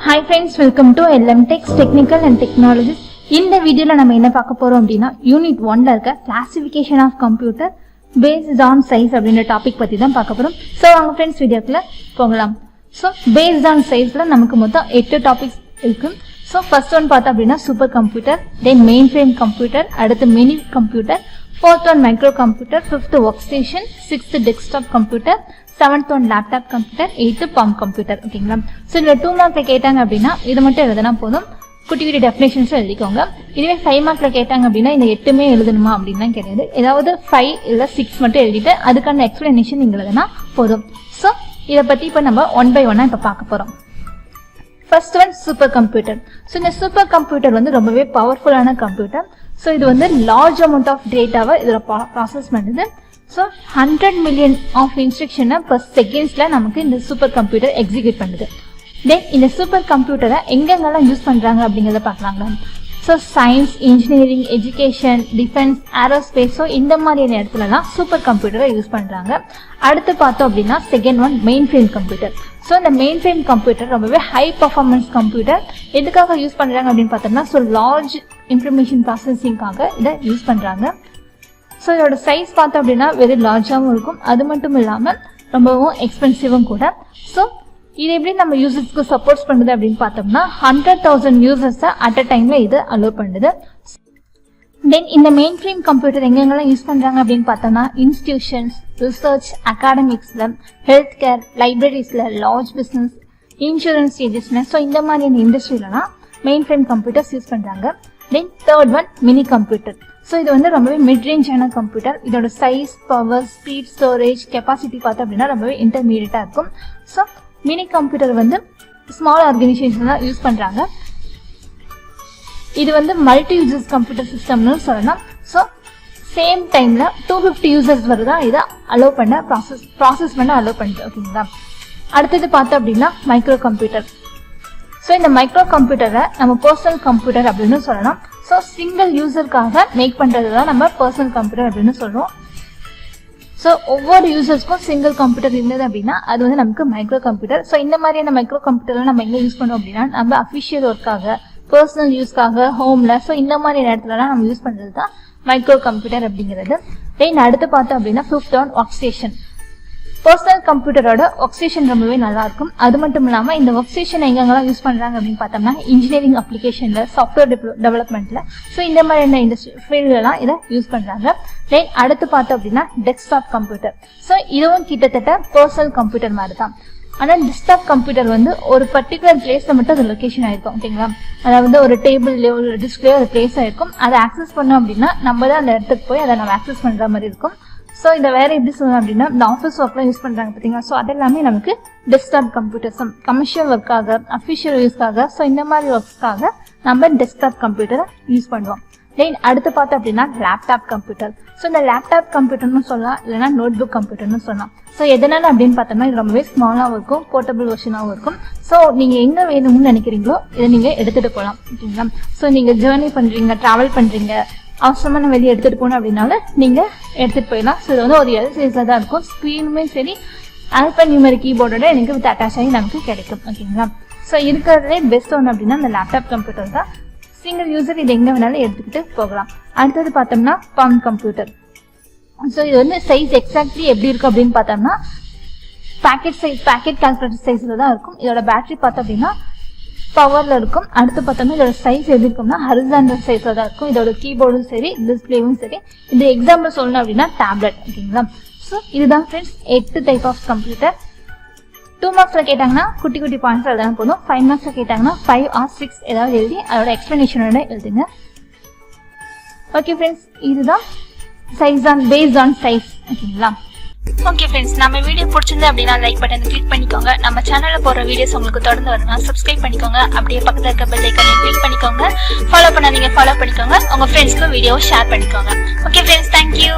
Hi friends, welcome to LMTech's Technical and Technologies. இந்த வீடியோல நம்ம என்ன பார்க்க போறோம் அப்படினா யூனிட் 1ல இருக்க classification of computer based on size அப்படிங்கற டாபிக் பத்தி தான் பார்க்க போறோம். சோ வாங்க फ्रेंड्स வீடியோக்குள்ள போகலாம். சோ பேஸ்ட் ஆன் சைஸ்ல நமக்கு மொத்தம் 8 டாபிக்ஸ் இருக்கு. சோ ஃபர்ஸ்ட் ஒன் பார்த்தா அப்படினா super computer, then main frame computer, அடுத்து mini computer, fourth one micro computer, fifth workstation, sixth desktop computer, seventh one laptop computer, eighth palm computer. ஓகேங்களா? So இந்த 2 மார்க்ல கேட்டாங்க அப்படினா இது மட்டும் எழுதனா போதும். குட்டி குட்டி டெஃபினிஷன்ஸ் எழுதிக்கோங்க. இதுவே 5 மார்க்ல கேட்டாங்க அப்படினா இந்த 8மே எழுதணுமா அப்படினா கிடையாது. ஏதாவது 5 இல்ல 6 மட்டும் எழுதிட்டு அதுக்கான எக்ஸ்பிளனேஷன் நீங்க எழுதனா போதும். சோ இத பத்தி இப்ப நம்ம ஒன் பை ஒன்னா இப்ப பார்க்க போறோம். First one super computer. So இந்த சூப்பர் கம்ப்யூட்டர் வந்து ரொம்பவே பவர்ஃபுல்லான கம்ப்யூட்டர். So இது வந்து large amount of data இதுல process பண்ணுது. So 100 million of instruction per secondsல நமக்கு இந்த சூப்பர் கம்ப்யூட்டர் எக்ஸிக்யூட் பண்ணுது. Then இந்த சூப்பர் கம்ப்யூட்டரை எங்கெங்கெல்லாம் யூஸ் பண்றாங்க அப்படிங்கறத பார்க்கலாங்களா? So science, engineering, education, defense, aerospace so இந்த மாதிரியான இடத்துலலாம் சூப்பர் கம்ப்யூட்டரை யூஸ் பண்றாங்க. அடுத்து பார்த்தோம் அப்படின்னா second one main frame computer. So இந்த மெயின் ஃப்ரேம் கம்ப்யூட்டர் ரொம்பவே ஹை பர்ஃபார்மன்ஸ் கம்ப்யூட்டர். எதுக்காக யூஸ் பண்ணுறாங்க அப்படின்னு பார்த்தோம்னா ஸோ லார்ஜ் இன்ஃபர்மேஷன் ப்ராசஸிங்காக இதை யூஸ் பண்ணுறாங்க. ஸோ இதோட சைஸ் பார்த்தோம் அப்படின்னா வெரி லார்ஜாகவும் இருக்கும். அது மட்டும் இல்லாமல் ரொம்பவும் எக்ஸ்பென்சிவும் கூட. ஸோ இது எப்படி நம்ம யூசர்ஸ்க்கு சப்போர்ட்ஸ் பண்ணுது அப்படின்னு பார்த்தோம்னா 100,000 யூசர்ஸை அட் அ டைமில் இது அலோவ் பண்ணுது. தென் இந்த மெயின் ஃப்ரேம் கம்ப்யூட்டர் எங்கெங்கெல்லாம் யூஸ் பண்ணுறாங்க அப்படின்னு பார்த்தோம்னா இன்ஸ்டிடியூஷன்ஸ், ரிசர்ச், அகாடமிக்ஸில், ஹெல்த் கேர், லைப்ரரிஸில், லார்ஜ் பிஸ்னஸ், இன்சூரன்ஸ் ஏஜென்சியில் ஸோ இந்த மாதிரியான இண்டஸ்ட்ரியிலலாம் மெயின் ஃப்ரேம் கம்ப்யூட்டர்ஸ் யூஸ் பண்ணுறாங்க. Then third one mini computer. So இது வந்து ரொம்பவே மிட் ரேஞ்சான கம்ப்யூட்டர். இதோட size, power, speed, storage, capacity பார்த்தோம் அப்படின்னா ரொம்பவே இன்டர்மீடியட்டாக இருக்கும். ஸோ மினி கம்ப்யூட்டர் வந்து ஸ்மால் ஆர்கனைசேஷன் தான் யூஸ் பண்ணுறாங்க. இது வந்து மல்டி யூசர்ஸ் கம்ப்யூட்டர் சிஸ்டம்னு சொல்லலாம். ஸோ சேம் டைம்ல 250 யூசர்ஸ் வரதான் இதை அலோவ் பண்ண ப்ராசஸ் பண்ண அலோவ் பண்ணுது. ஓகேங்களா? அடுத்தது பார்த்தோம் அப்படின்னா மைக்ரோ கம்ப்யூட்டர். ஸோ இந்த மைக்ரோ கம்ப்யூட்டரை நம்ம பர்சனல் கம்ப்யூட்டர் அப்படின்னு சொல்லலாம். ஸோ சிங்கிள் யூசருக்காக மேக் பண்றது தான் நம்ம பர்சனல் கம்ப்யூட்டர் அப்படின்னு சொல்றோம். ஸோ ஒவ்வொரு யூசர்ஸ்க்கும் சிங்கிள் கம்ப்யூட்டர் இருந்தது அப்படின்னா அது வந்து நமக்கு மைக்ரோ கம்ப்யூட்டர். ஸோ இந்த மாதிரியான மைக்ரோ கம்ப்யூட்டர்லாம் நம்ம எங்கே யூஸ் பண்ணோம் அப்படின்னா நம்ம அஃபிஷியல் ஒர்க்காக, பர்சனல் யூஸ்க்காக, ஹோம்ல ஸோ இந்த மாதிரி இடத்துலலாம் நம்ம யூஸ் பண்றது தான் மைக்ரோ கம்ப்யூட்டர் அப்படிங்கிறது. தென் அடுத்து பார்த்தோம் அப்படின்னா fifth one work station. Personal கம்ப்யூட்டரோட ஒர்க் ஸ்டேஷன் ரொம்பவே நல்லா இருக்கும். அது மட்டும் இல்லாமல் இந்த ஒர்க் ஸ்டேஷன் எங்கெங்கெல்லாம் யூஸ் பண்றாங்க அப்படின்னு பார்த்தோம்னா இன்ஜினியரிங் அப்ளிகேஷன்ல, சாஃப்ட்வேர் டெவலப்மெண்ட்ல ஸோ இந்த மாதிரியான இண்டஸ்ட்ரி ஃபீல்ட்லாம் இதை யூஸ் பண்றாங்க. தென் அடுத்து பார்த்தோம் அப்படின்னா டெஸ்க்டாப் கம்ப்யூட்டர். ஸோ இதுவும் கிட்டத்தட்ட பர்சனல் கம்ப்யூட்டர் மாதிரி தான். ஆனால் டெஸ்க்டாப் கம்ப்யூட்டர் வந்து ஒரு பர்டிகுலர் பிளேஸ்ல மட்டும் அது லொகேஷன் ஆயிருக்கும். ஓகேங்களா? அதாவது ஒரு டேபிள்லயோ ஒரு டிஸ்க்லயோ ஒரு பிளேஸ் ஆயிருக்கும். அதை ஆக்சஸ் பண்ணோம் அப்படின்னா நம்ம தான் அந்த இடத்துக்கு போய் அதை நம்ம ஆக்சஸ் பண்ற மாதிரி இருக்கும். ஸோ இதை வேற எப்படி சொல்லணும் அப்படின்னா இந்த ஆஃபீஸ் ஒர்க்லாம் யூஸ் பண்றாங்க பார்த்தீங்களா? ஸோ அது எல்லாமே நமக்கு டெஸ்க்டாப் கம்ப்யூட்டர்ஸ், கமர்ஷியல் ஒர்க்காக, அஃபிஷியல் யூஸ்க்காக ஸோ இந்த மாதிரி ஒர்க்ஸ்க்காக நம்ம டெஸ்க்டாப் கம்ப்யூட்டரை யூஸ் பண்ணுவோம். தென் அடுத்து பார்த்தோம் அப்படின்னா லேப்டாப் கம்ப்யூட்டர். ஸோ இந்த லேப்டாப் கம்ப்யூட்டர்னு சொல்லலாம், இல்லைன்னா நோட் புக் கம்ப்யூட்டர்னு சொல்லலாம். ஸோ எதனால அப்படின்னு பார்த்தோம்னா இது ரொம்பவே ஸ்மாலாகவும் இருக்கும், போர்ட்டபிள் வெர்ஷனாகவும் இருக்கும். ஸோ நீங்க எங்க வேணும்னு நினைக்கிறீங்களோ இதை நீங்க எடுத்துட்டு போகலாம். ஓகேங்களா? ஸோ நீங்க ஜேர்னி பண்றீங்க, டிராவல் பண்றீங்க, அவசரமான வெளியே எடுத்துட்டு போகணும் அப்படின்னாலும் நீங்க எடுத்துட்டு போயிடலாம். ஸோ இது வந்து ஒரு எல் சைஸ்ல தான் இருக்கும். ஸ்க்ரீனுமே சரி ஆல்பன் நியூமரிக் கீபோர்டோட எனக்கு வித் அட்டாச் ஆகி நமக்கு கிடைக்கும். ஓகேங்களா? ஸோ இருக்கிறதுலே பெஸ்ட் ஒன்று அப்படின்னா இந்த லேப்டாப் கம்ப்யூட்டர் தான். சிங்கிள் யூசர் இது எங்க வேணாலும் எடுத்துக்கிட்டு போகலாம். அடுத்தது பார்த்தோம்னா பாம் கம்ப்யூட்டர். ஸோ இது வந்து சைஸ் எக்ஸாக்ட்லி எப்படி இருக்கும் அப்படின்னு பார்த்தோம்னா பேக்கெட் கால்குலேட்டர் சைஸ்ல தான் இருக்கும். இதோட பேட்டரி பார்த்தோம் அப்படின்னா பவர்ல இருக்கும். அடுத்து பார்த்தோம்னா இதோட சைஸ் எப்படி இருக்கும்னா ஹரிசாண்டல் சைஸ்ல தான் இருக்கும். இதோட கீபோர்டும் சரி, டிஸ்பிளேவும் சரி. இந்த எக்ஸாம்பிள் சொல்லணும் அப்படின்னா டேப்லெட். ஓகேங்களா? ஸோ இதுதான் ஃப்ரெண்ட்ஸ் 8 டைப் ஆஃப் கம்ப்யூட்டர். 2 மார்க்ஸ்ல கேட்டாங்கன்னா குட்டி குட்டி பாயிண்ட்ஸ் எழுதினா போதும். 5 மார்க்ஸ்ல கேட்டாங்கன்னா 5 or 6 ஏதாவது எழுதி அதோட எக்ஸ்பிளனேஷனோட எழுதுங்க. ஓகே ஃப்ரெண்ட்ஸ், இதுதான் size on paste on size. ஓகேங்களா? ஓகே ஃப்ரெண்ட்ஸ், நம்ம வீடியோ பிடிச்சிருந்து அப்படின்னா லைக் பட்டன் கிளிக் பண்ணிக்கோங்க. நம்ம சேனல்ல போற வீடியோஸ் உங்களுக்கு தொடர்ந்து வரணும்னா சப்ஸ்கிரைப் பண்ணிக்கோங்க. அப்படியே பக்கத்துல இருக்க பெல் ஐகானை கிளிக் பண்ணிக்கோங்க. ஃபாலோ பண்ணாதீங்க, ஃபாலோ பண்ணிக்கோங்க. உங்க ஃப்ரெண்ட்ஸ்க்கு வீடியோவை ஷேர் பண்ணிக்கோங்க. Okay friends, thank you.